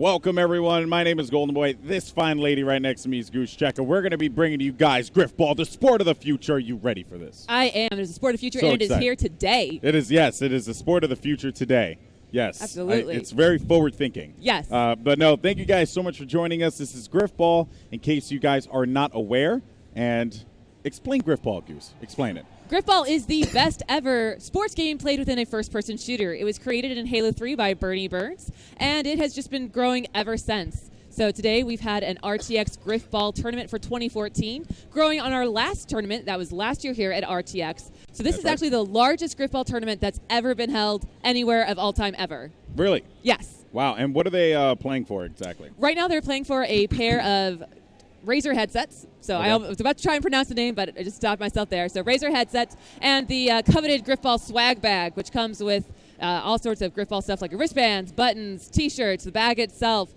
Welcome, everyone. My name is Goldenboy. This fine lady right next to me is Goosechecka. We're going to be bringing to you guys Grifball, the sport of the future. Are you ready for this? I am. It is the sport of the future, So and it is here today. It is, yes. It is the sport of the future today. Yes. Absolutely. It's very forward-thinking. Yes. But no, thank you guys so much for joining us. This is Grifball, in case you guys are not aware. And explain Grifball, Goose. Explain it. Grifball is the best ever sports game played within a first-person shooter. It was created in Halo 3 by Bernie Burns, and it has just been growing ever since. So today we've had an RTX Grifball tournament for 2014, growing on our last tournament that was last year here at RTX. So this is actually the largest Grifball tournament that's ever been held anywhere of all time ever. Really? Yes. Wow. And what are they playing for exactly? Right now they're playing for a pair of Razer headsets. So Okay. I was about to try and pronounce the name, but I just stopped myself there. So Razer headsets and the coveted Grifball swag bag, which comes with all sorts of Grifball stuff like wristbands, buttons, T-shirts, the bag itself,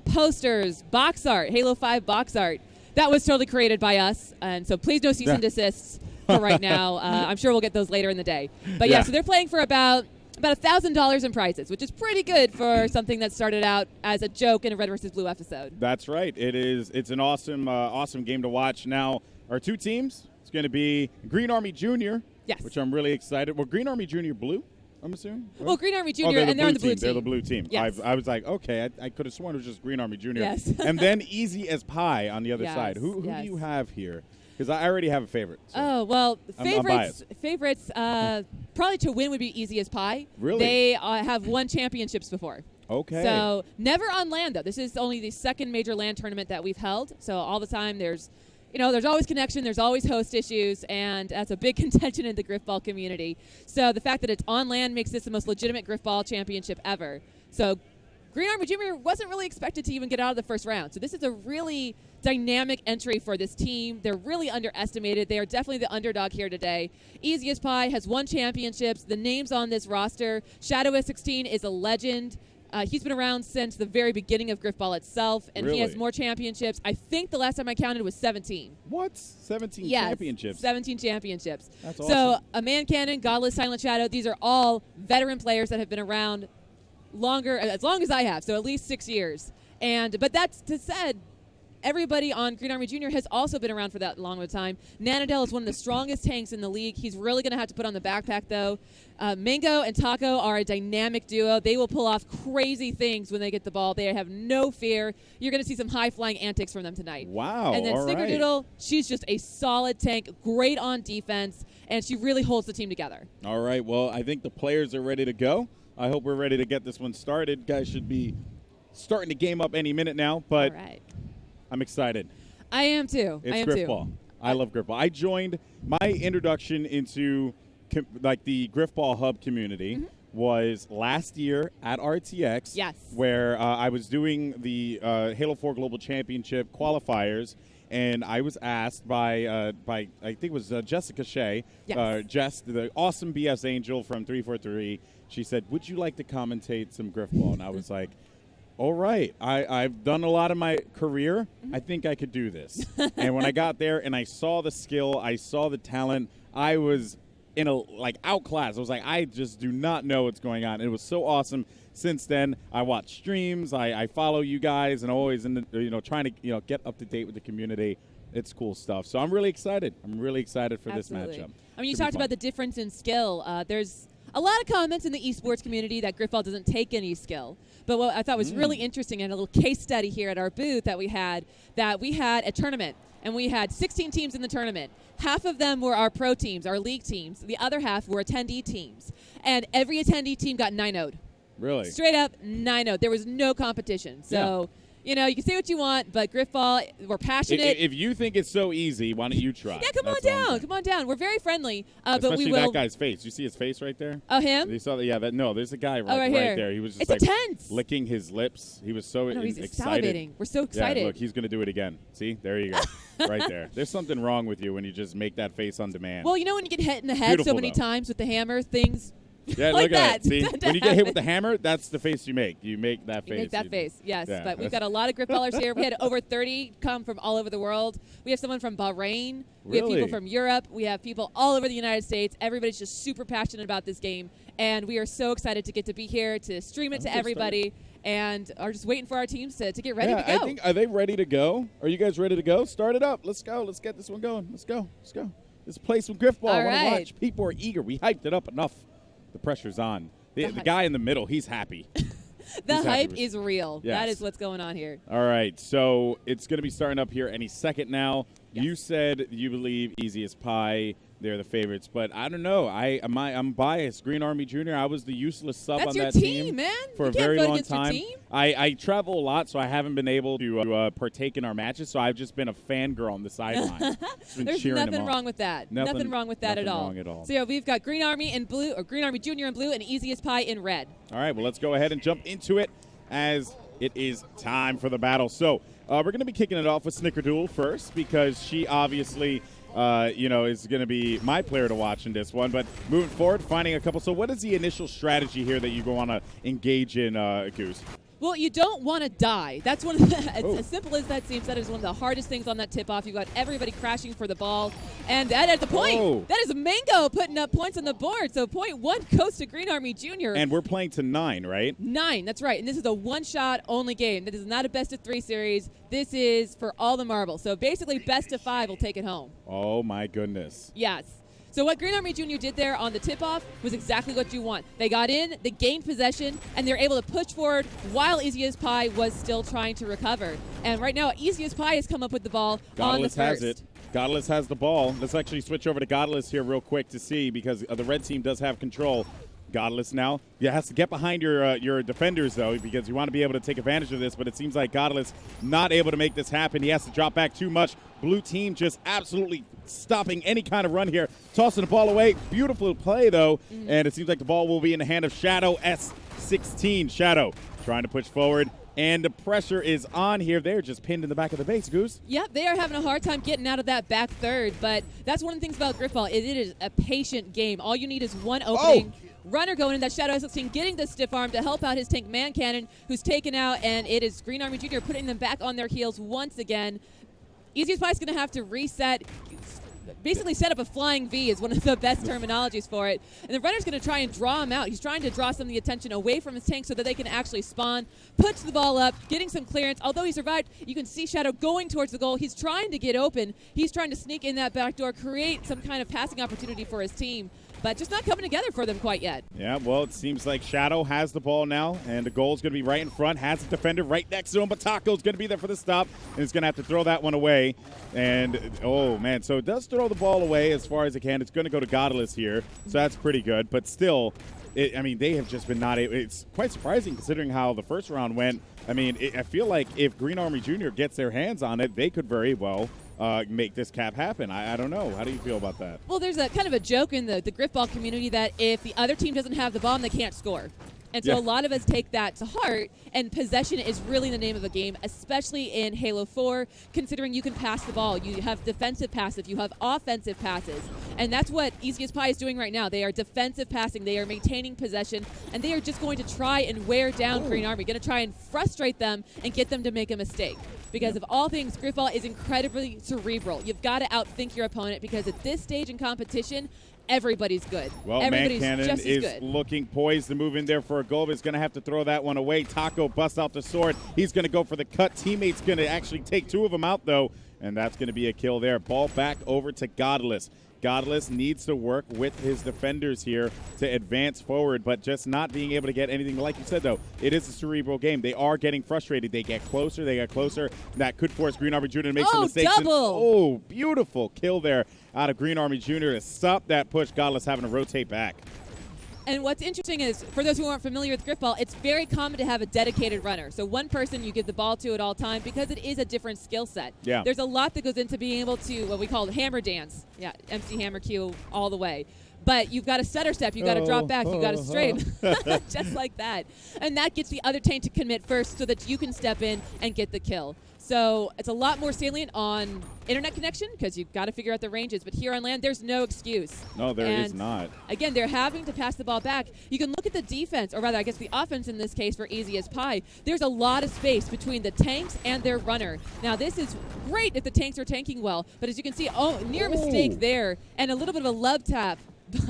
posters, box art, Halo 5 box art. That was totally created by us, and so please no cease and desists for right now. I'm sure we'll get those later in the day. But yeah, so they're playing for about $1,000 in prizes, which is pretty good for something that started out as a joke in a Red vs. Blue episode. That's right. It is. It's an awesome, awesome game to watch. Now, our two teams, it's going to be Green Army Junior, Yes. which I'm really excited. Well, Green Army Junior blue, I'm assuming? Well, Green Army Oh, Junior, and they're on the blue team. They're the blue team. Yes. I was like, okay, I could have sworn it was just Green Army Junior. Yes. And then Easy as Pie on the other Yes, side. Who yes. do you have here? Because I already have a favorite. So. Oh, well, I'm favorites probably to win would be Easy as Pie. Really? They have won championships before. Okay. So never on LAN, though. This is only the second major LAN tournament that we've held. So all the time there's always connection, there's always host issues, and that's a big contention in the Grifball community. So the fact that it's on LAN makes this the most legitimate Grifball championship ever. So Green Army Junior wasn't really expected to even get out of the first round. So this is a really dynamic entry for this team. They're really underestimated. They are definitely the underdog here today. Easy as Pie has won championships. The names on this roster, Shadow S16 is a legend. He's been around since the very beginning of Grifball itself, and Really? he has more championships. I think the last time I counted was 17. What? 17 Yes, championships? 17 championships. That's So awesome. a Man Cannon, Godless, Silent Shadow, these are all veteran players that have been around as long as I have, so at least 6 years. But that's said, everybody on Green Army Junior has also been around for that long of a time. Nanodell is one of the strongest tanks in the league. He's really going to have to put on the backpack, though. Mango and Taco are a dynamic duo. They will pull off crazy things when they get the ball. They have no fear. You're going to see some high-flying antics from them tonight. Wow. And then all right. Snickerdoodle, she's just a solid tank, great on defense, and she really holds the team together. All right. Well, I think the players are ready to go. I hope we're ready to get this one started. Guys should be starting the game up any minute now, but All right. I'm excited. I am too. It's I am Grifball. too. I love Grifball. I joined my introduction into the GrifballHub community was last year at RTX. Yes. Where I was doing the Halo 4 Global Championship qualifiers, and I was asked by I think it was Jessica Shea, Yes. Jess, the awesome BS Angel from 343. She said, "Would you like to commentate some Grifball?" And I was like, all right, I've done a lot of my career. I think I could do this. And when I got there and I saw the skill, I saw the talent, I was in outclassed. I was like, I just do not know what's going on. It was so awesome. Since then, I watch streams, I follow you guys, and always trying to get up to date with the community. It's cool stuff. So I'm really excited. I'm really excited for Absolutely. this matchup. I mean, you Should be talked fun. about the difference in skill. There's a lot of comments in the esports community that Grifball doesn't take any skill. But what I thought was really interesting, and a little case study here at our booth that we had a tournament, and we had 16 teams in the tournament. Half of them were our pro teams, our league teams. The other half were attendee teams. And every attendee team got 9-0'd. Really? Straight up 9-0. There was no competition. So, you can say what you want, but Grifball, we're passionate. If you think it's so easy, why don't you try? Yeah, come on That's all I'm down. saying. Come on down. We're very friendly, Especially but we will. that guy's face. You see his face right there? Oh, him? You saw that? Yeah. There's a guy right here. there. He was just It's intense. licking his lips. He was so No, he's excited. salivating. We're so excited. Yeah, look, he's gonna do it again. See, there you go, right there. There's something wrong with you when you just make that face on demand. Well, when you get hit in the head Beautiful, so many though. times with the hammer, things yeah, like look at that. that. See, when you get hit with the hammer, that's the face you make. You make that face. You make that face, yes. Yeah. But we've got a lot of Grifballers here. We had over 30 come from all over the world. We have someone from Bahrain. We have people Really? from Europe. We have people all over the United States. Everybody's just super passionate about this game. And we are so excited to get to be here, to stream it to good everybody. and are just waiting for our teams to get ready to go. I think, are they ready to go? Are you guys ready to go? Start it up. Let's go. Let's get this one going. Let's go. Let's go. Let's play some Grifball. I want to watch. People are eager. We hyped it up enough. The pressure's on. The guy in the middle, he's happy. The hype is real. Yes. That is what's going on here. All right, so it's going to be starting up here any second now. Yes. You said you believe Easy as Pie. They're the favorites, but I don't know. I'm biased. Green Army Jr. I was the useless sub on that team, man. For a very long time. I travel a lot, so I haven't been able to partake in our matches. So I've just been a fangirl on the sideline. There's nothing wrong with that. Nothing wrong with that at all. So yeah, we've got Green Army in blue, or Green Army Jr. in blue, and Easy as Pie in red. All right, well let's go ahead and jump into it as it is time for the battle. So we're going to be kicking it off with Snickerdoodle first because she obviously. Is going to be my player to watch in this one. But moving forward, finding a couple. So what is the initial strategy here that you want to engage in, Goose? Well, you don't want to die. That's one of the, as simple as that seems, that is one of the hardest things on that tip-off. You've got everybody crashing for the ball. And that at the point, that is Mango putting up points on the board. So point one goes to Green Army Jr. And we're playing to 9, right? 9, that's right. And this is a one-shot only game. This is not a best-of-3 series. This is for all the marbles. So basically, best of 5 will take it home. Oh, my goodness. Yes. So what Green Army Jr. did there on the tip-off was exactly what you want. They got in, they gained possession, and they're able to push forward while Easy as Pie was still trying to recover. And right now, Easy as Pie has come up with the ball on the first. Has it. Godless has the ball. Let's actually switch over to Godless here real quick to see because the red team does have control. Godless now. You have to get behind your defenders, though, because you want to be able to take advantage of this, but it seems like Godless not able to make this happen. He has to drop back too much. Blue team just absolutely stopping any kind of run here. Tossing the ball away. Beautiful play, though, and it seems like the ball will be in the hand of Shadow S16. Shadow trying to push forward. And the pressure is on here. They're just pinned in the back of the base, Goose. Yep, they are having a hard time getting out of that back third, but that's one of the things about Grifball. It is a patient game. All you need is one opening. Runner going in, that Shadow S16 getting the stiff arm to help out his tank Man Cannon, who's taken out, and it is Green Army Jr. putting them back on their heels once again. Easy as Pie is going to have to reset, basically set up a flying V is one of the best terminologies for it. And the runner's going to try and draw him out. He's trying to draw some of the attention away from his tank so that they can actually spawn, puts the ball up, getting some clearance. Although he survived, you can see Shadow going towards the goal. He's trying to get open. He's trying to sneak in that back door, create some kind of passing opportunity for his team, but just not coming together for them quite yet. Yeah, well, it seems like Shadow has the ball now, and the goal's going to be right in front, has a defender right next to him, but Taco's going to be there for the stop, and he's going to have to throw that one away. And, oh, man, so it does throw the ball away as far as it can. It's going to go to Godless here, so that's pretty good. But still, they have just been not able. It's quite surprising considering how the first round went. I mean, I feel like if Green Army Jr. gets their hands on it, they could very well make this cap happen. I don't know. How do you feel about that? Well, there's a kind of a joke in the Grifball community that if the other team doesn't have the bomb, they can't score. And so a lot of us take that to heart, and possession is really the name of the game, especially in Halo 4, considering you can pass the ball. You have defensive passes, you have offensive passes, and that's what Easy as Pie is doing right now. They are defensive passing, they are maintaining possession, and they are just going to try and wear down Green Army, going to try and frustrate them and get them to make a mistake. Because of all things, Grifball is incredibly cerebral. You've got to outthink your opponent because at this stage in competition, everybody's good. Well, everybody's Man Cannon is looking poised to move in there for a goal, but he's going to have to throw that one away. Taco busts out the sword. He's going to go for the cut. Teammate's going to actually take 2 of them out, though, and that's going to be a kill there. Ball back over to Godless. Godless needs to work with his defenders here to advance forward, but just not being able to get anything. Like you said, though, it is a cerebral game. They are getting frustrated. They get closer. They get closer. That could force Green Army Jr. to make some mistakes. Double! Beautiful kill there out of Green Army Jr. to stop that push. Godless having to rotate back. And what's interesting is, for those who aren't familiar with Grifball, it's very common to have a dedicated runner. So one person you give the ball to at all time because it is a different skill set. Yeah. There's a lot that goes into being able to, what we call the hammer dance. Yeah, MC Hammer Q all the way. But you've got to stutter step, you've got to drop back, you've got to strafe, just like that. And that gets the other tank to commit first so that you can step in and get the kill. So it's a lot more salient on internet connection because you've got to figure out the ranges. But here on land, there's no excuse. No, there is not. Again, they're having to pass the ball back. You can look at the defense, or rather, I guess the offense in this case for Easy as Pie. There's a lot of space between the tanks and their runner. Now, this is great if the tanks are tanking well. But as you can see, near mistake there and a little bit of a love tap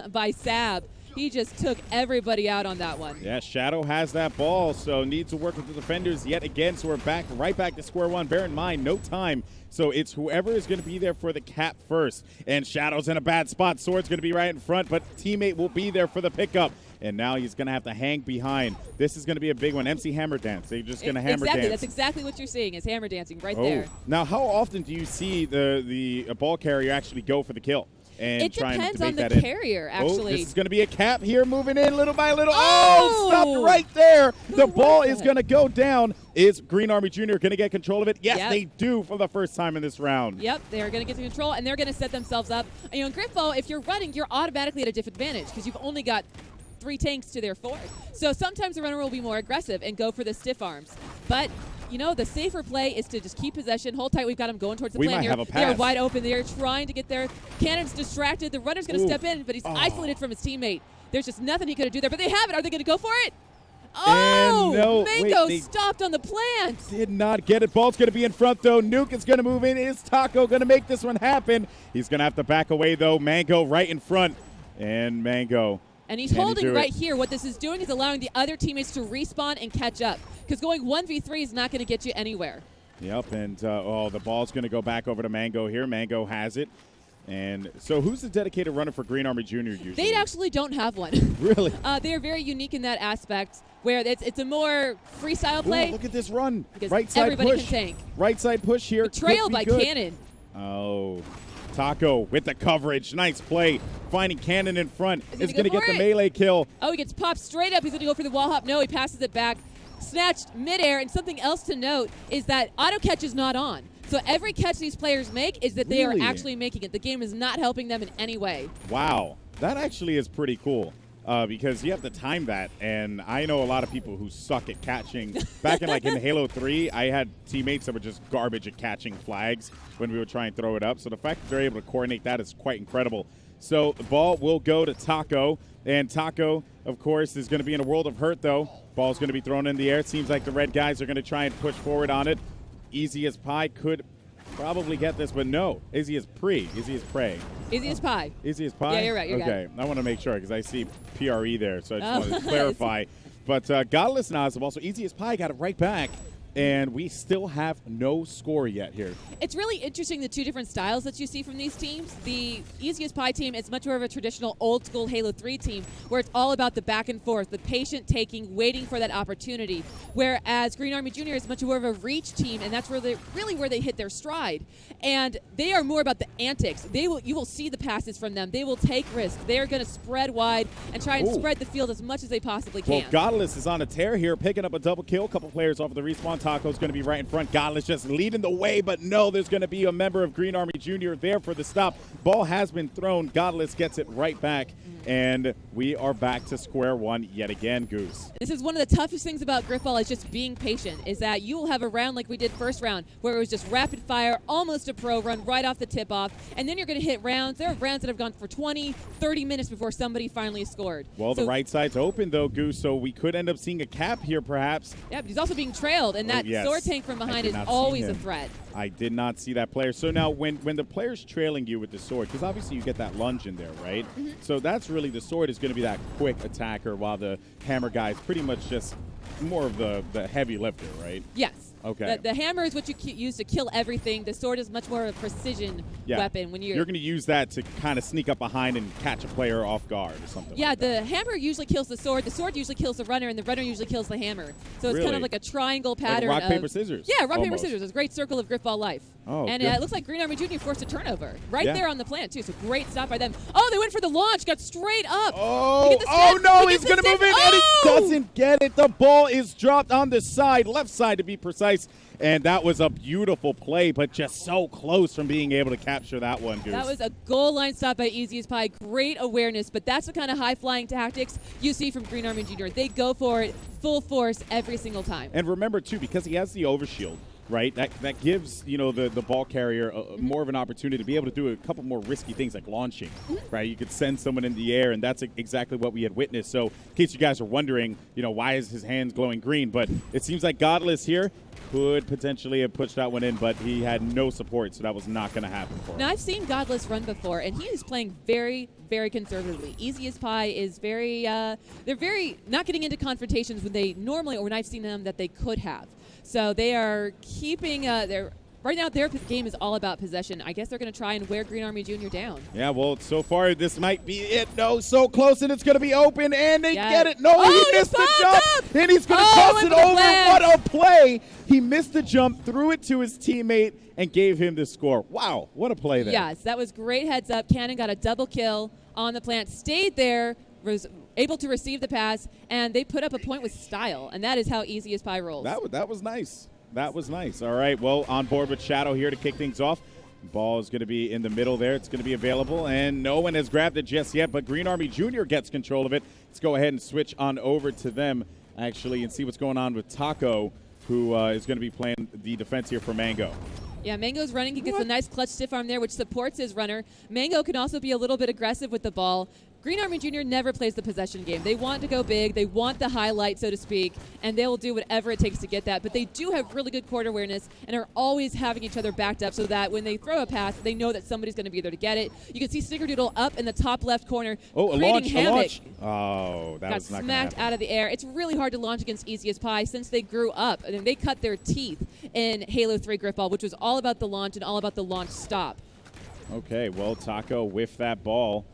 by Sab. He just took everybody out on that one. Yeah, Shadow has that ball, so needs to work with the defenders yet again. So we're right back to square one. Bear in mind, no time. So it's whoever is going to be there for the cap first. And Shadow's in a bad spot. Sword's going to be right in front, but teammate will be there for the pickup. And now he's going to have to hang behind. This is going to be a big one. MC Hammer Dance. They're just going to hammer dance. That's exactly what you're seeing is hammer dancing right there. Now, how often do you see the ball carrier actually go for the kill? And it depends on the carrier, actually. This is going to be a cap here, moving in little by little. Oh, stopped right there. The ball is going to go down. Is Green Army Jr. going to get control of it? Yes, they do for the first time in this round. Yep, they're going to get to control, and they're going to set themselves up. In Grifball, if you're running, you're automatically at a disadvantage because you've only got 3 tanks to their 4. So sometimes the runner will be more aggressive and go for the stiff arms. But the safer play is to just keep possession. Hold tight. We've got him going towards the plan might here. have a pass. They're wide open. They're trying to get there. Cannon's distracted. The runner's going to step in, but he's isolated from his teammate. There's just nothing he could do there. But they have it. Are they going to go for it? Oh, no, Mango stopped on the plant. Did not get it. Ball's going to be in front, though. Nuke is going to move in. Is Taco going to make this one happen? He's going to have to back away, though. Mango right in front. And Mango. And he's holding right here. What this is doing is allowing the other teammates to respawn and catch up. Because going 1v3 is not going to get you anywhere. Yep, and the ball's going to go back over to Mango here. Mango has it. And so who's the dedicated runner for Green Army Jr. usually? They actually don't have one. Really? They are very unique in that aspect where it's a more freestyle play. Ooh, look at this run. Because right side everybody push. can tank. Right side push here. Betrayal by Cannon. Oh. Taco with the coverage. Nice play. Finding Cannon in front. Is going to get the melee kill. Oh, he gets popped straight up. He's going to go for the wall hop. No, he passes it back. Snatched midair. And something else to note is that auto catch is not on. So every catch these players make is that they are actually making it. The game is not helping them in any way. Wow. That actually is pretty cool. Because you have to time that, and I know a lot of people who suck at catching. Back in Halo 3, I had teammates that were just garbage at catching flags when we would try and throw it up. So the fact that they're able to coordinate that is quite incredible. So the ball will go to Taco, and Taco, of course, is going to be in a world of hurt, though. Ball's going to be thrown in the air. It seems like the red guys are going to try and push forward on it. Easy as Pie could probably get this, but no. Easy as prey. Easy as Pie. Easy as Pie? Yeah, you're right. Okay, I want to make sure because I see PRE there, so I just wanted to clarify. But Godless Nas also Easy as Pie got it right back. And we still have no score yet here. It's really interesting, the 2 different styles that you see from these teams. The Easiest Pie team is much more of a traditional old-school Halo 3 team where it's all about the back and forth, the patient taking, waiting for that opportunity. Whereas Green Army Jr. is much more of a reach team, and that's where they hit their stride. And they are more about the antics. You will see the passes from them. They will take risks. They are going to spread wide and try and spread the field as much as they possibly can. Well, Godless is on a tear here, picking up a double kill. A couple players off of the respawn. Taco's going to be right in front. Godless just leading the way, but no, there's going to be a member of Green Army Jr. there for the stop. Ball has been thrown. Godless gets it right back, and we are back to square one yet again, Goose. This is one of the toughest things about Grifball is just being patient, is that you will have a round like we did first round where it was just rapid fire, almost a pro run right off the tip-off, and then you're going to hit rounds. There are rounds that have gone for 20, 30 minutes before somebody finally scored. Well, the right side's open, though, Goose, so we could end up seeing a cap here, perhaps. Yeah, but he's also being trailed, and that sword tank from behind is always a threat. I did not see that player. So now when the player's trailing you with the sword, because obviously you get that lunge in there, right? So that's really, the sword is going to be that quick attacker while the hammer guy is pretty much just more of the heavy lifter, right? Yes. Okay. The hammer is what you use to kill everything. The sword is much more of a precision weapon. When you're going to use that to kind of sneak up behind and catch a player off guard or something. Yeah, like that. the hammer usually kills the sword usually kills the runner, and the runner usually kills the hammer. So it's kind of like a triangle pattern. Like rock, paper, scissors. Yeah, rock, paper, scissors. It's a great circle of Grifball life. Oh, and it looks like Green Army Jr. forced a turnover right there on the plant, too. So great stop by them. Oh, they went for the launch, got straight up. Oh no, he's going to move in, and he doesn't get it. The ball is dropped on the side, left side to be precise. And that was a beautiful play, but just so close from being able to capture that one, Goose. That was a goal line stop by Easy as Pie. Great awareness, but that's the kind of high-flying tactics you see from Green Army Jr. They go for it full force every single time. And remember, too, because he has the overshield, right? That gives, you know, the ball carrier more of an opportunity to be able to do a couple more risky things like launching, right? You could send someone in the air, and that's exactly what we had witnessed. So in case you guys are wondering, you know, why is his hands glowing green? But it seems like Godless here could potentially have pushed that one in, but he had no support, so that was not going to happen for him. Now, I've seen Godless run before, and he is playing very, very conservatively. Easy as Pie is very, they're very not getting into confrontations when they normally, or when I've seen them, that they could have. So they are keeping right now their game is all about possession. I guess they're going to try and wear Green Army Jr. down. Yeah, well, so far this might be it. No, so close, and it's going to be open, and they get it. No, he missed the jump, and he's going to toss it over. What a play. He missed the jump, threw it to his teammate, and gave him the score. Wow, what a play there. Yes, that was great heads up. Cannon got a double kill on the plant, stayed there, was able to receive the pass, and they put up a point with style, and that is how Easy as Pie rolls. That was nice. That was nice. All right, well, on board with Shadow here to kick things off. Ball is going to be in the middle there. It's going to be available, and no one has grabbed it just yet, but Green Army Jr. gets control of it. Let's go ahead and switch on over to them, actually, and see what's going on with Taco, who is going to be playing the defense here for Mango. Yeah, Mango's running. He gets a nice clutch stiff arm there, which supports his runner. Mango can also be a little bit aggressive with the ball. Green Army Jr. never plays the possession game. They want to go big. They want the highlight, so to speak, and they will do whatever it takes to get that. But they do have really good court awareness and are always having each other backed up so that when they throw a pass, they know that somebody's going to be there to get it. You can see Snickerdoodle up in the top left corner. Oh, a launch. Oh, that got was not smacked out of the air. It's really hard to launch against Easy as Pie since they grew up. And they cut their teeth in Halo 3 Grifball, which was all about the launch and all about the launch stop. Okay, well, Taco whiffed that ball.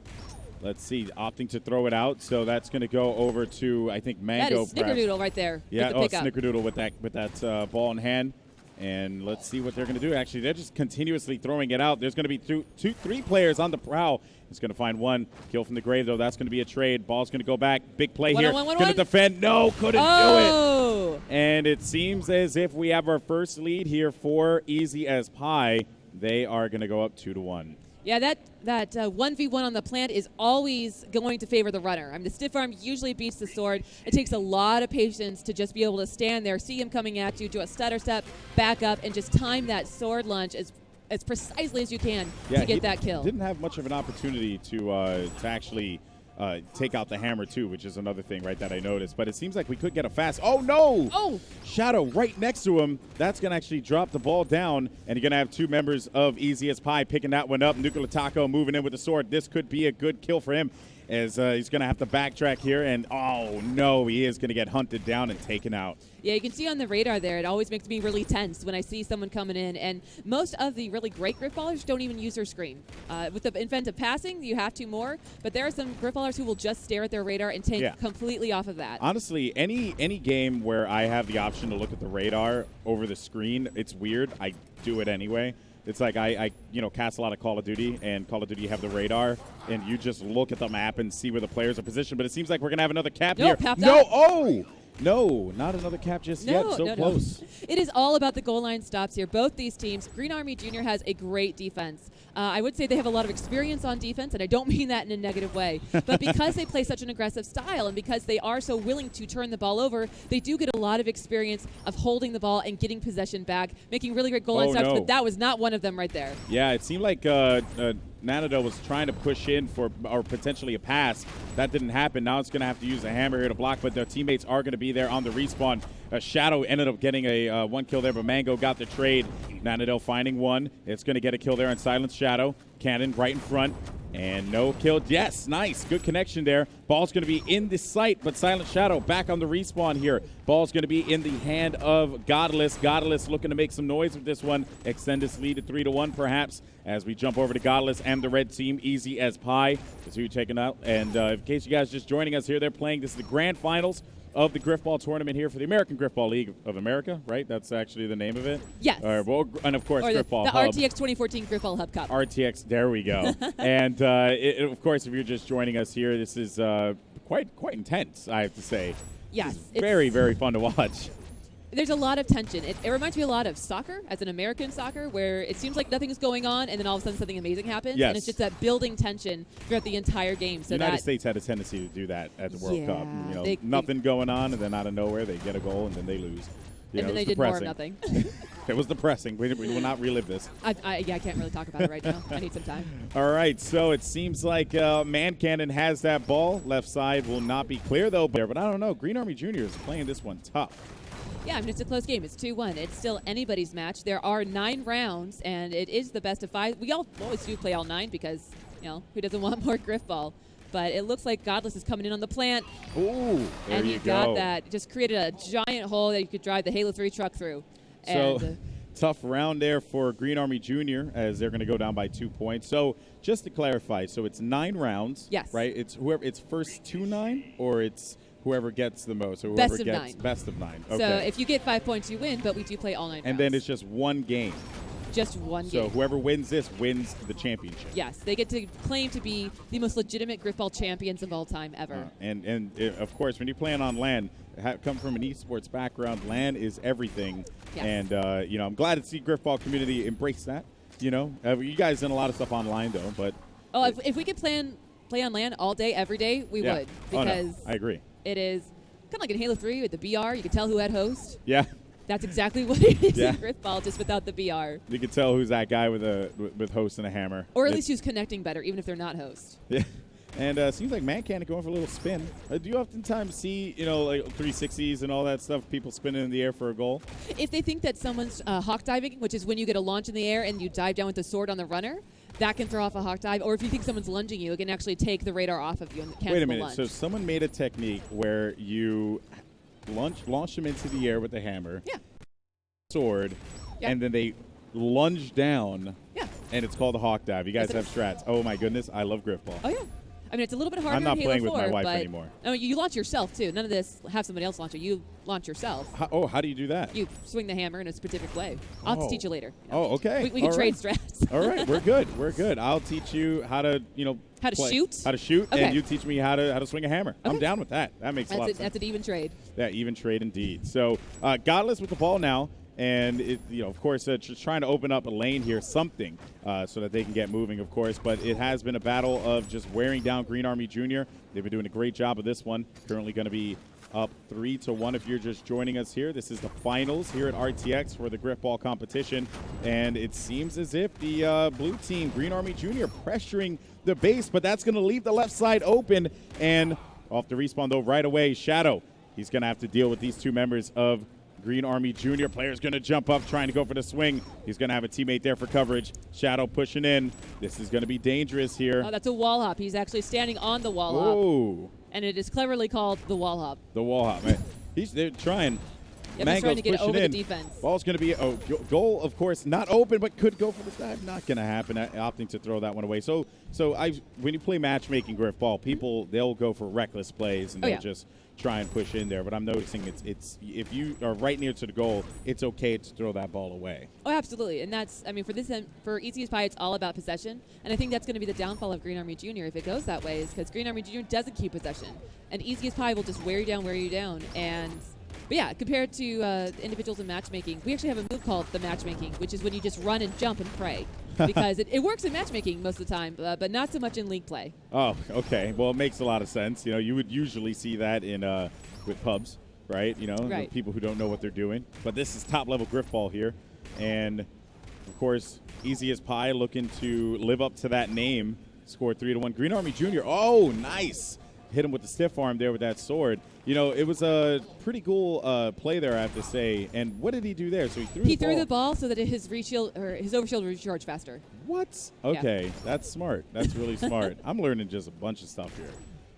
Let's see, opting to throw it out, so that's going to go over to, I think, Mango. That is Snickerdoodle right there. Yeah, with the pickup. Snickerdoodle with that ball in hand. And let's see what they're going to do. Actually, they're just continuously throwing it out. There's going to be three players on the prowl. He's going to find one. Kill from the grave, though. That's going to be a trade. Ball's going to go back. Big play here. Going to defend. No, couldn't do it. And it seems as if we have our first lead here for Easy as Pie. They are going to go up 2-1. Yeah, that 1v1 on the plant is always going to favor the runner. I mean, the stiff arm usually beats the sword. It takes a lot of patience to just be able to stand there, see him coming at you, do a stutter step, back up, and just time that sword lunge as precisely as you can to get that kill. Didn't have much of an opportunity to actually take out the hammer, too, which is another thing, right, that I noticed. But it seems like we could get a fast. Oh, no! Oh! Shadow right next to him. That's going to actually drop the ball down, and you're going to have two members of Easy as Pie picking that one up. Nuclear Taco moving in with the sword. This could be a good kill for him, as he's going to have to backtrack here. And, oh, no, he is going to get hunted down and taken out. Yeah, you can see on the radar there, it always makes me really tense when I see someone coming in. And most of the really great Grifballers don't even use their screen. With the inventive passing, you have to more. But there are some Grifballers who will just stare at their radar and take completely off of that. Honestly, any game where I have the option to look at the radar over the screen, it's weird. I do it anyway. It's like I cast a lot of Call of Duty, and Call of Duty you have the radar, and you just look at the map and see where the players are positioned. But it seems like we're going to have another cap here. No, not another cap just yet. So close. It is all about the goal line stops here. Both these teams, Green Army Jr. has a great defense. I would say they have a lot of experience on defense, and I don't mean that in a negative way. But because they play such an aggressive style and because they are so willing to turn the ball over, they do get a lot of experience of holding the ball and getting possession back, making really great goal line stops, but that was not one of them right there. Yeah, it seemed like Nanado was trying to push in for or potentially a pass. That didn't happen. Now it's going to have to use a hammer here to block, but their teammates are going to be there on the respawn. Shadow ended up getting a one kill there, but Mango got the trade. Nanado finding one. It's going to get a kill there and silence Shadow. Cannon right in front. And no kill. Yes, nice. Good connection there. Ball's going to be in the sight, but Silent Shadow back on the respawn here. Ball's going to be in the hand of Godless. Godless looking to make some noise with this one. Extend this lead to 3-1 perhaps as we jump over to Godless and the red team. Easy as Pie is who you're taking out. And in case you guys are just joining us here, they're playing. This is the grand finals of the Grifball tournament here for the American Grifball League of America, right? That's actually the name of it? Yes. And of course, GrifballHub. The RTX 2014 GrifballHub Cup. RTX, there we go. And of course, if you're just joining us here, this is quite intense, I have to say. Yes. It's very, very fun to watch. There's a lot of tension. It reminds me a lot of soccer, as an American soccer, where it seems like nothing is going on, and then all of a sudden something amazing happens. Yes. And it's just that building tension throughout the entire game. So the United States had a tendency to do that at the World Cup. Nothing going on, and then out of nowhere they get a goal, and then they lose. And then they did more of nothing. It was depressing. We will not relive this. I can't really talk about it right now. I need some time. All right, so it seems like Man Cannon has that ball. Left side will not be clear, though. But I don't know. Green Army Jr. is playing this one tough. Yeah, I mean, it's a close game. It's 2-1. It's still anybody's match. There are 9 rounds, and it is the best of 5. We always do play all 9 because, you know, who doesn't want more Grifball? But it looks like Godless is coming in on the plant. Ooh, there and you he go. got that. Just created a giant hole that you could drive the Halo 3 truck through. So tough round there for Green Army Jr. as they're going to go down by 2 points. So just to clarify, so it's 9 rounds. Yes. Right? It's whoever. It's first to 9, or it's whoever gets the most. So whoever Best of gets 9. Best of 9. Okay. So if you get 5 points, you win. But we do play all 9 rounds. And then it's just one game. Just one So game. whoever wins this wins the championship. Yes, they get to claim to be the most legitimate Grifball champions of all time ever. And of course, when you're playing on LAN, come from an esports background, LAN is everything. Yes. And you know, I'm glad to see Grifball community embrace that. You know, you guys done a lot of stuff online though, but if we could play on LAN all day, every day, we yeah. would, Oh, no, because I agree. it is kind of like in Halo 3 with the BR. You could tell who had host. Yeah. That's exactly what it is Yeah. in Grifball, just without the BR. You can tell who's that guy with host and a hammer. Or at least who's connecting better, even if they're not host. Yeah. And seems like Man Cannon going for a little spin. Do you oftentimes see, you know, like 360s and all that stuff, people spinning in the air for a goal? If they think that someone's hawk diving, which is when you get a launch in the air and you dive down with the sword on the runner, that can throw off a hawk dive. Or if you think someone's lunging you, it can actually take the radar off of you and cancel Wait a the minute. lunge. So someone made a technique where you launch them into the air with the hammer. Yeah. Sword, Yeah. and then they lunge down, Yeah. and it's called a hawk dive. You guys Yes, it have strats. Oh my goodness, I love Grifball. Oh, yeah. I mean, it's a little bit harder I'm not in Halo playing with 4, my wife but anymore. No, you launch yourself, too. None of this have somebody else launch it. You launch yourself. How do you do that? You swing the hammer in a specific way. I'll have to teach you later. Oh, okay. We can All trade right. strats. All right, we're good. We're good. I'll teach you how to, How to play. shoot? How to shoot, Okay. and you teach me how to swing a hammer. I'm Okay. down with that. That makes a lot of sense. That's an even trade. Yeah, even trade indeed. So, Godless with the ball now. And, of course, just trying to open up a lane here, something, so that they can get moving, of course. But it has been a battle of just wearing down Green Army Jr. They've been doing a great job of this one. Currently going to be up 3-1 if you're just joining us here. This is the finals here at RTX for the Grifball competition. And it seems as if the blue team, Green Army Jr., pressuring the base. But that's going to leave the left side open. And off the respawn, though, right away, Shadow. He's going to have to deal with these two members of Green Army Jr. Player's going to jump up, trying to go for the swing. He's going to have a teammate there for coverage. Shadow pushing in. This is going to be dangerous here. Oh, that's a wall hop. He's actually standing on the wall Oh, hop. And it is cleverly called the wall hop. the wall hop. Man. They're trying. Yeah, he's Mango's trying to get pushing over the in. defense. Ball's going to be goal, of course, not open, but could go for the dive. Not going to happen. Opting to throw that one away. So when you play matchmaking Grifball, people, they'll go for reckless plays and they'll just try and push in there. But I'm noticing it's if you are right near to the goal, it's okay to throw that ball away. Oh, absolutely. And that's, I mean, for Easy as Pie, it's all about possession. And I think that's going to be the downfall of Green Army Jr. if it goes that way, is because Green Army Jr. doesn't keep possession. And Easy as Pie will just wear you down. But yeah, compared to individuals in matchmaking, we actually have a move called the matchmaking, which is when you just run and jump and pray. Because it works in matchmaking most of the time, but not so much in league play. Oh, okay. Well, it makes a lot of sense. You would usually see that in with pubs, right? Right. People who don't know what they're doing. But this is top-level Grifball here. And, of course, Easy as Pie looking to live up to that name. Scored 3-1. Green Army Jr. Oh, nice. Hit him with the stiff arm there with that sword. It was a pretty cool play there, I have to say. And what did he do there? So he threw the ball so that his overshield would recharge faster. What? Okay, That's smart. That's really smart. I'm learning just a bunch of stuff here.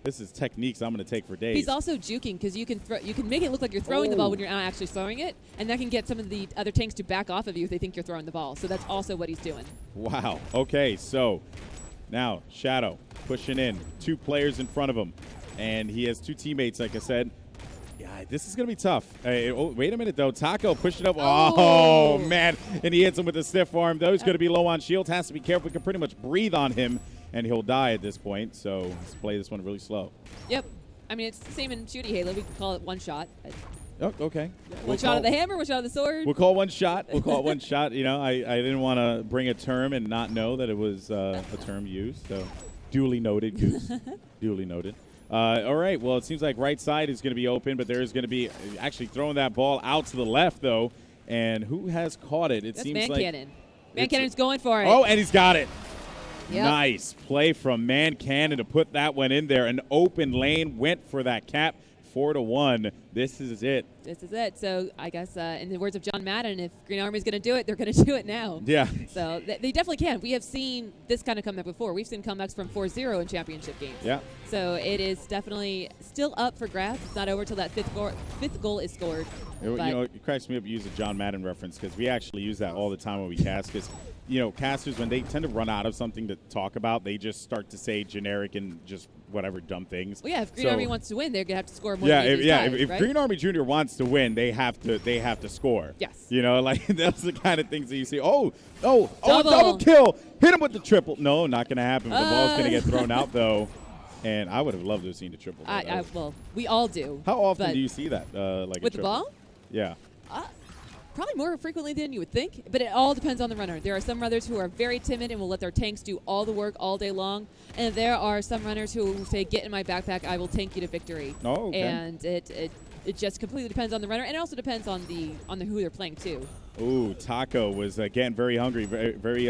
This is techniques I'm going to take for days. He's also juking because you can make it look like you're throwing the ball when you're not actually throwing it, and that can get some of the other tanks to back off of you if they think you're throwing the ball. So that's also what he's doing. Wow. Okay, so now Shadow pushing in. 2 players in front of him, and he has 2 teammates, like I said. Yeah, this is going to be tough. Wait a minute, though. Taco pushing up. Oh, man. And he hits him with a stiff arm. Though he's going to be low on shield. Has to be careful. We can pretty much breathe on him, and he'll die at this point. So let's play this one really slow. Yep. I mean, it's the same in Shooty Halo. We can call it one shot. Oh, okay. One shot of the hammer, one shot of the sword. We'll call it one shot. We'll call it one shot. I didn't want to bring a term and not know that it was a term used. So duly noted, Goose. Duly noted. All right, well, it seems like right side is going to be open, but there is going to be actually throwing that ball out to the left, though. And who has caught it? It That's seems Man like Cannon. Man Cannon's going for it. Oh, and he's got it. Yep. Nice play from Man Cannon to put that one in there. An open lane, went for that cap. 4-1. This is it. This is it. So I guess in the words of John Madden, if Green Army's going to do it, they're going to do it now. Yeah. So they definitely can. We have seen this kind of comeback before. We've seen comebacks from 4-0 in championship games. Yeah. So it is definitely still up for grabs. It's not over till that fifth goal is scored. It cracks me up. You use a John Madden reference because we actually use that all the time when we cast. Because casters, when they tend to run out of something to talk about, they just start to say generic and just whatever dumb things. Well, yeah. If Green Army wants to win, they're gonna have to score more. If right? Green Army Junior wants to win, they have to score. Yes. That's the kind of things that you see. Oh, double kill! Hit him with the triple. No, not gonna happen. The ball's gonna get thrown out though. And I would have loved to have seen the triple. Well, we all do. How often do you see that? With the ball? Yeah. Probably more frequently than you would think, but it all depends on the runner. There are some runners who are very timid and will let their tanks do all the work all day long, and there are some runners who will say, "Get in my backpack, I will tank you to victory." Oh, okay. And it just completely depends on the runner, and it also depends on the who they're playing too. Ooh, Taco was again very hungry, very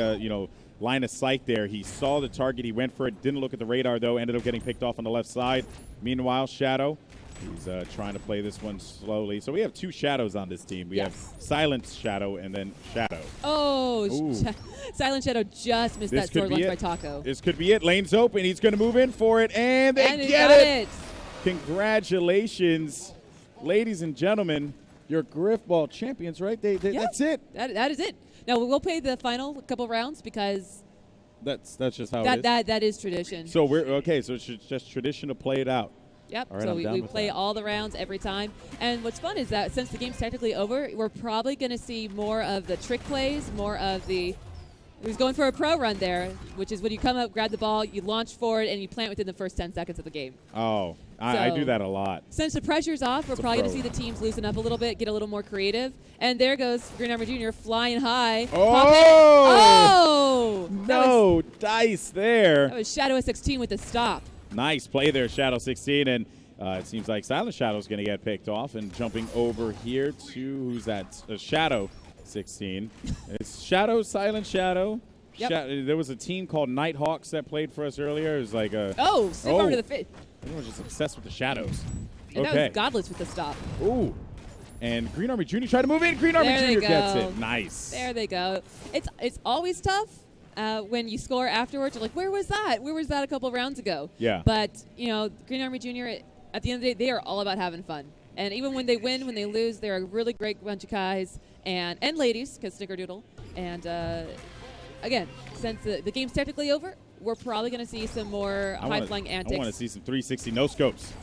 line of sight there. He saw the target, he went for it, didn't look at the radar though, ended up getting picked off on the left side. Meanwhile, Shadow. He's trying to play this one slowly. So we have two Shadows on this team. We have Silent Shadow and then Shadow. Oh, Silent Shadow just missed that sword launch by Taco. This could be it. Lane's open. He's going to move in for it, and they get it. Congratulations, ladies and gentlemen. You're Grifball champions, right? That's it. That is it. Now, we'll play the final couple rounds because that's just how it is. That is tradition. So so it's just tradition to play it out. Yep. Right, so we play all the rounds every time. And what's fun is that since the game's technically over, we're probably going to see more of the trick plays, more of the who's going for a pro run there, which is when you come up, grab the ball, you launch forward, and you plant within the first 10 seconds of the game. Oh, I do that a lot. Since the pressure's off, we're probably going to see the teams loosen up a little bit, get a little more creative. And there goes Green Army Jr. flying high. Oh! No dice there. That was Shadow 16 with the stop. Nice play there, Shadow 16, and it seems like Silent Shadow's going to get picked off. And jumping over here to, who's that? Shadow 16. It's Shadow, Silent Shadow. Yep. There was a team called Nighthawks that played for us earlier. It was like a... Slip over to the face. Everyone's just obsessed with the Shadows. And that was Godless with the stop. Ooh. And Green Army Jr. tried to move in. Green Army Jr. gets it. Nice. There they go. It's always tough. When you score afterwards, you're like, where was that? Where was that a couple of rounds ago? Yeah. But, Green Army Jr., at the end of the day, they are all about having fun. And even when they win, when they lose, they're a really great bunch of guys and ladies, because Snickerdoodle. And, again, since the game's technically over, we're probably going to see some more high-flying antics. I want to see some 360 no-scopes.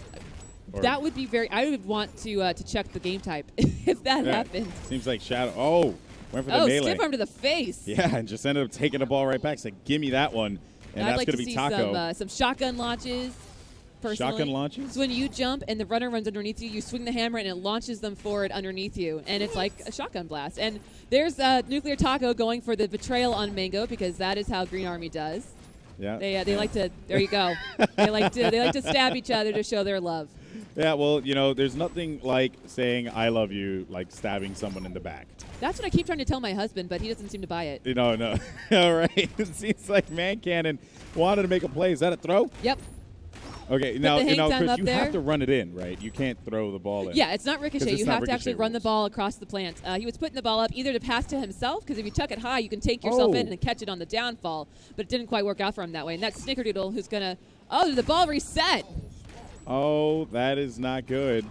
That would be I would want to check the game type if that happened. Seems like Shadow. Oh. Went for the melee. Stiff arm to the face. Yeah, and just ended up taking the ball right back. Said, give me that one. And that's going to be Taco. I'd like to see some shotgun launches, personally. Shotgun launches? So when you jump and the runner runs underneath you, you swing the hammer and it launches them forward underneath you. And it's like a shotgun blast. And there's Nuclear Taco going for the betrayal on Mango because that is how Green Army does. Yeah. They like to, there you go. they like to stab each other to show their love. Yeah, well, there's nothing like saying I love you, like stabbing someone in the back. That's what I keep trying to tell my husband, but he doesn't seem to buy it. No. All right. It seems like Man Cannon wanted to make a play. Is that a throw? Yep. Okay, now, Chris, you have to run it in, right? You can't throw the ball in. Yeah, it's not ricochet. You have to actually run the ball across the plant. He was putting the ball up either to pass to himself, because if you tuck it high, you can take yourself in and catch it on the downfall. But it didn't quite work out for him that way. And that's Snickerdoodle who's going to – the ball reset. Oh, that is not good.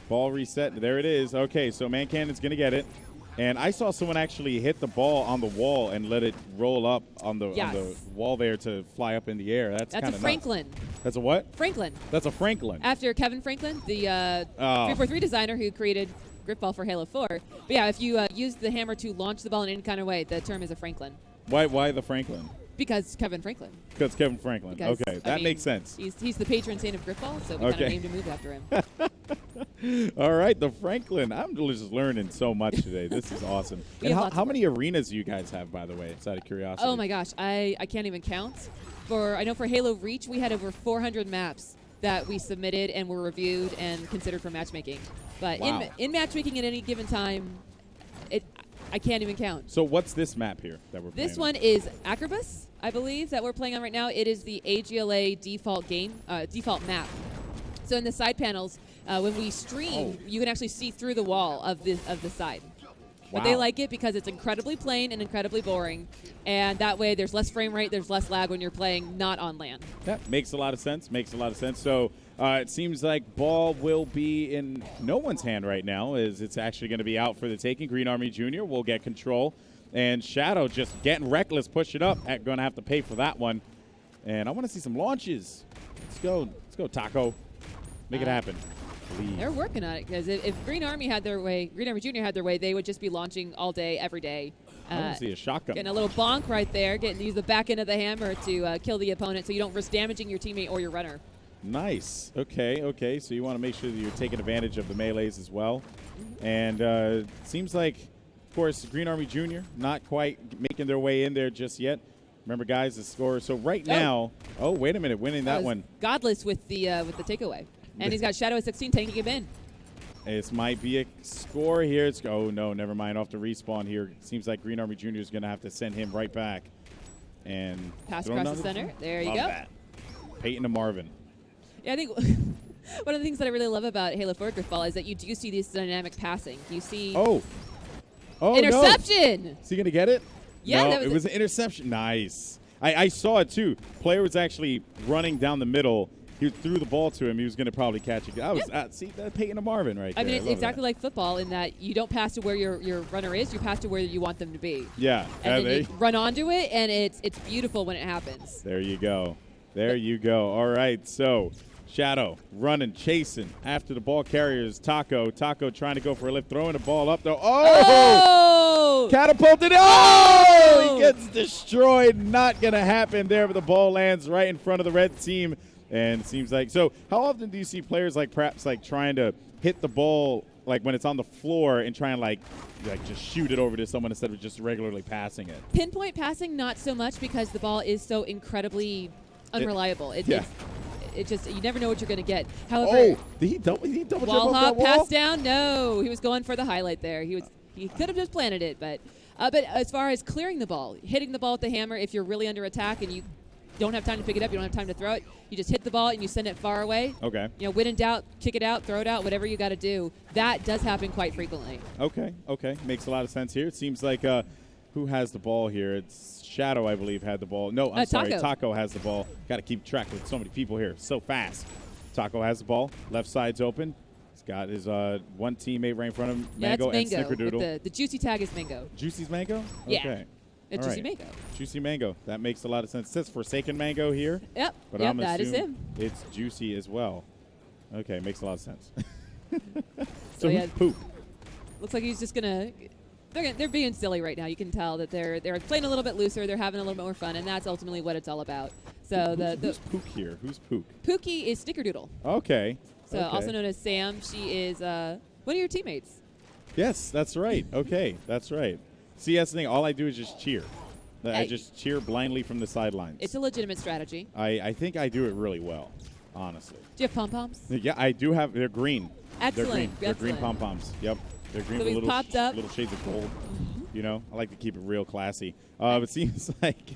Ball reset. There it is. Okay, so Man Cannon's going to get it. And I saw someone actually hit the ball on the wall and let it roll up on the wall there to fly up in the air. That's kind of a Franklin. That's a what? Franklin. That's a Franklin. After Kevin Franklin, the 343 designer who created Grifball for Halo 4. But yeah, if you use the hammer to launch the ball in any kind of way, the term is a Franklin. Why the Franklin? Because Kevin Franklin. Because Kevin Franklin. Okay, that makes sense. He's the patron saint of Grifball, so we kind of named a move after him. All right, the Franklin. I'm just learning so much today. This is awesome. And how many arenas do you guys have, by the way, outside of curiosity? Oh, my gosh. I can't even count. I know for Halo Reach, we had over 400 maps that we submitted and were reviewed and considered for matchmaking. But in matchmaking at any given time, I can't even count. So what's this map here that we're playing? This one is Acrobus, I believe, that we're playing on right now. It is the AGLA default map. So in the side panels, when we stream, you can actually see through the wall of the side. But they like it because it's incredibly plain and incredibly boring, and that way there's less frame rate, there's less lag when you're playing not on LAN. That makes a lot of sense. Makes a lot of sense. So it seems like ball will be in no one's hand right now, as it's actually going to be out for the taking. Green Army Jr. will get control, and Shadow just getting reckless, push it up. Going to have to pay for that one. And I want to see some launches. Let's go, Taco. Make it happen. They're working on it, because if Green Army had their way, Green Army Jr. had their way, they would just be launching all day, every day. I want to see a shotgun. Getting a little bonk right there, getting to use the back end of the hammer to kill the opponent so you don't risk damaging your teammate or your runner. Nice. Okay. So you want to make sure that you're taking advantage of the melees as well. And seems like, of course, Green Army Jr. not quite making their way in there just yet. Remember, guys, the score. So right now, wait a minute, winning that one. Godless with the takeaway. And he's got Shadow at 16 taking him in. This might be a score here. Oh, no, never mind. Off the respawn here. Seems like Green Army Jr. is going to have to send him right back. And pass across the center. There you go. That. Peyton to Marvin. Yeah, I think one of the things that I really love about Halo 4 Grifball is that you do see this dynamic passing. You see interception. No. Is he going to get it? Yeah. No, it was an interception. Nice. I saw it, too. Player was actually running down the middle. He threw the ball to him. He was going to probably catch it. See, that's Peyton to Marvin right there. I mean, it's exactly like football in that you don't pass to where your runner is. You pass to where you want them to be. Yeah. And then you run onto it, and it's beautiful when it happens. There you go. You go. All right, so Shadow running, chasing after the ball carriers. Taco trying to go for a lift, throwing the ball up, though. Oh! Catapulted. Oh! He gets destroyed. Not going to happen there, but the ball lands right in front of the red team. And it seems like, so how often do you see players perhaps trying to hit the ball when it's on the floor and try and like just shoot it over to someone instead of just regularly passing it? Pinpoint passing, not so much, because the ball is so incredibly unreliable. It just, you never know what you're going to get. However, did he double jump wall off hop, that wall? pass down? No, he was going for the highlight there. He could have just planted it, but as far as clearing the ball, hitting the ball with the hammer, if you're really under attack and you don't have time to pick it up, you don't have time to throw it, you just hit the ball and you send it far away. Okay. When in doubt, kick it out, throw it out, whatever you got to do. That does happen quite frequently. Okay. Makes a lot of sense here. It seems like who has the ball here? It's Shadow, I believe, had the ball. No, I'm sorry. Taco has the ball. Got to keep track with so many people here. So fast. Taco has the ball. Left side's open. He's got his one teammate right in front of him. Mango and Snickerdoodle. The juicy tag is Mango. Juicy's Mango? Yeah. Okay. It's Juicy Mango. Juicy Mango. That makes a lot of sense. It says Forsaken Mango here. Yep. But I'm that is him. It's Juicy as well. Okay, makes a lot of sense. So who's Pook? Looks like he's just gonna. They're being silly right now. You can tell that they're playing a little bit looser. They're having a little bit more fun, and that's ultimately what it's all about. So who's Pook here? Who's Pook? Pookie is Snickerdoodle. Okay. So also known as Sam. She is one of your teammates. Yes, that's right. Okay, that's right. See, that's the thing. All I do is just cheer. I just cheer blindly from the sidelines. It's a legitimate strategy. I think I do it really well, honestly. Do you have pom-poms? Yeah, I do have. They're green. Excellent. They're green pom-poms. Yep. They're green with little shades of gold. You know, I like to keep it real classy. It seems like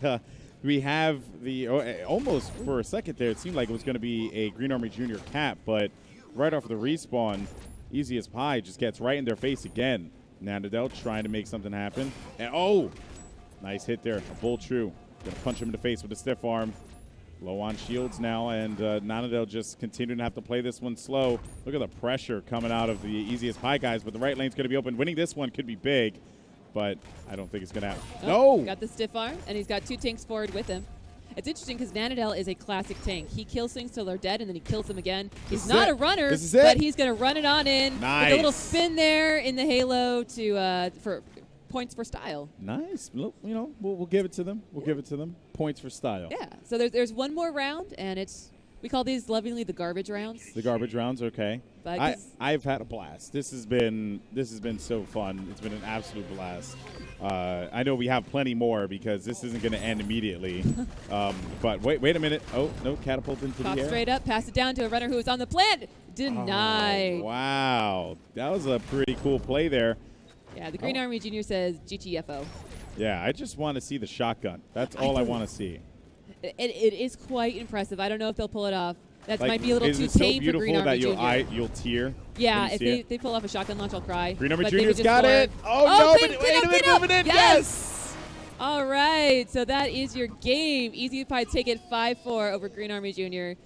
we have almost for a second there, it seemed like it was going to be a Green Army Jr. cap, but right off the respawn, Easy as Pie just gets right in their face again. Nanadel trying to make something happen. And nice hit there. A bull true. Gonna punch him in the face with a stiff arm. Low on shields now, and Nanadel just continuing to have to play this one slow. Look at the pressure coming out of the Easy as Pie guys, but the right lane's gonna be open. Winning this one could be big, but I don't think it's gonna happen. No! Got the stiff arm, and he's got two tanks forward with him. It's interesting because Nanadel is a classic tank. He kills things till they're dead, and then he kills them again. He's not a runner, but he's going to run it on in. Nice. With a little spin there in the Halo for points for style. Nice. Look, we'll give it to them. Points for style. Yeah. So there's one more round, and we call these lovingly the garbage rounds. The garbage rounds, okay. But I've had a blast. This has been so fun. It's been an absolute blast. I know we have plenty more because this isn't going to end immediately. But wait a minute. Oh, no, catapult into the air. Straight up, pass it down to a runner who was on the plant. Denied. Oh, wow. That was a pretty cool play there. Yeah, the Green Army Junior says GTFO. Yeah, I just want to see the shotgun. That's all I want to see. It is quite impressive. I don't know if they'll pull it off. That Like, might be a little is too it so tame for Green beautiful Army that Junior. you'll tear? Yeah, when you if they pull off a shotgun launch, I'll cry. Green Army But they Junior's could just got score. it. Oh, no, but wait a minute, moving in. Yes! All right, so that is your game. Easy Pie take it 5-4 over Green Army Junior.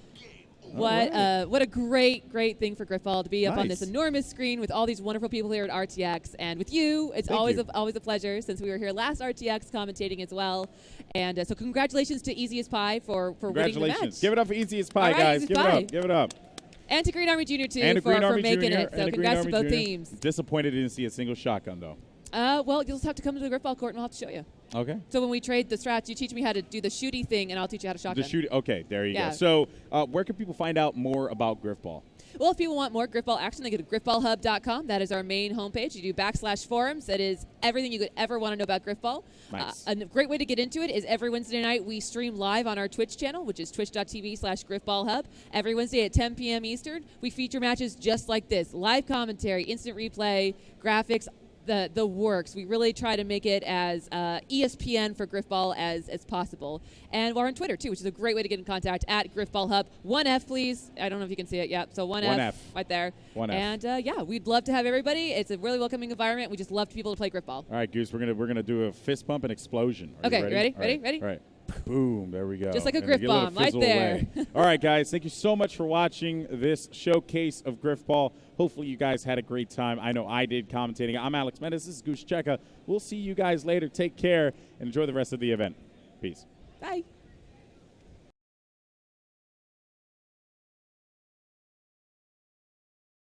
What a great thing for Grifball to be up on this enormous screen with all these wonderful people here at RTX, and with you. It's always a pleasure, since we were here last RTX commentating as well. And so congratulations to Easiest Pie for winning the match. Give it up for Easiest Pie, guys. Give it up. Give it up. And to Green Army Junior too And for making Junior, it. So congrats to both teams. Disappointed didn't see a single shotgun though. Well, you'll just have to come to the Grifball court and I'll have to show you. Okay. So when we trade the strats, you teach me how to do the shooty thing, and I'll teach you how to shotgun. The shooty. Okay, there you go. So where can people find out more about Grifball? Well, if people want more Grifball action, they go to GrifballHub.com. That is our main homepage. You do /forums. That is everything you could ever want to know about Grifball. Nice. A great way to get into it is every Wednesday night we stream live on our Twitch channel, which is twitch.tv/GrifballHub. Every Wednesday at 10 p.m. Eastern, we feature matches just like this. Live commentary, instant replay, graphics, the works. We really try to make it as ESPN for Grifball as possible. And we're on Twitter, too, which is a great way to get in contact at GrifballHub. 1F, please. I don't know if you can see it yet. So 1F right there. 1F. And, yeah, we'd love to have everybody. It's a really welcoming environment. We just love people to play Grifball. All right, Goose, we're gonna do a fist bump and explosion. Are okay, you ready? Ready? All right. Boom, there we go. Just like a Grif bomb, right there. All right, guys, thank you so much for watching this showcase of Grifball. Hopefully you guys had a great time. I know I did commentating. I'm Alex Mendes. This is Goosechecka. We'll see you guys later. Take care and enjoy the rest of the event. Peace. Bye.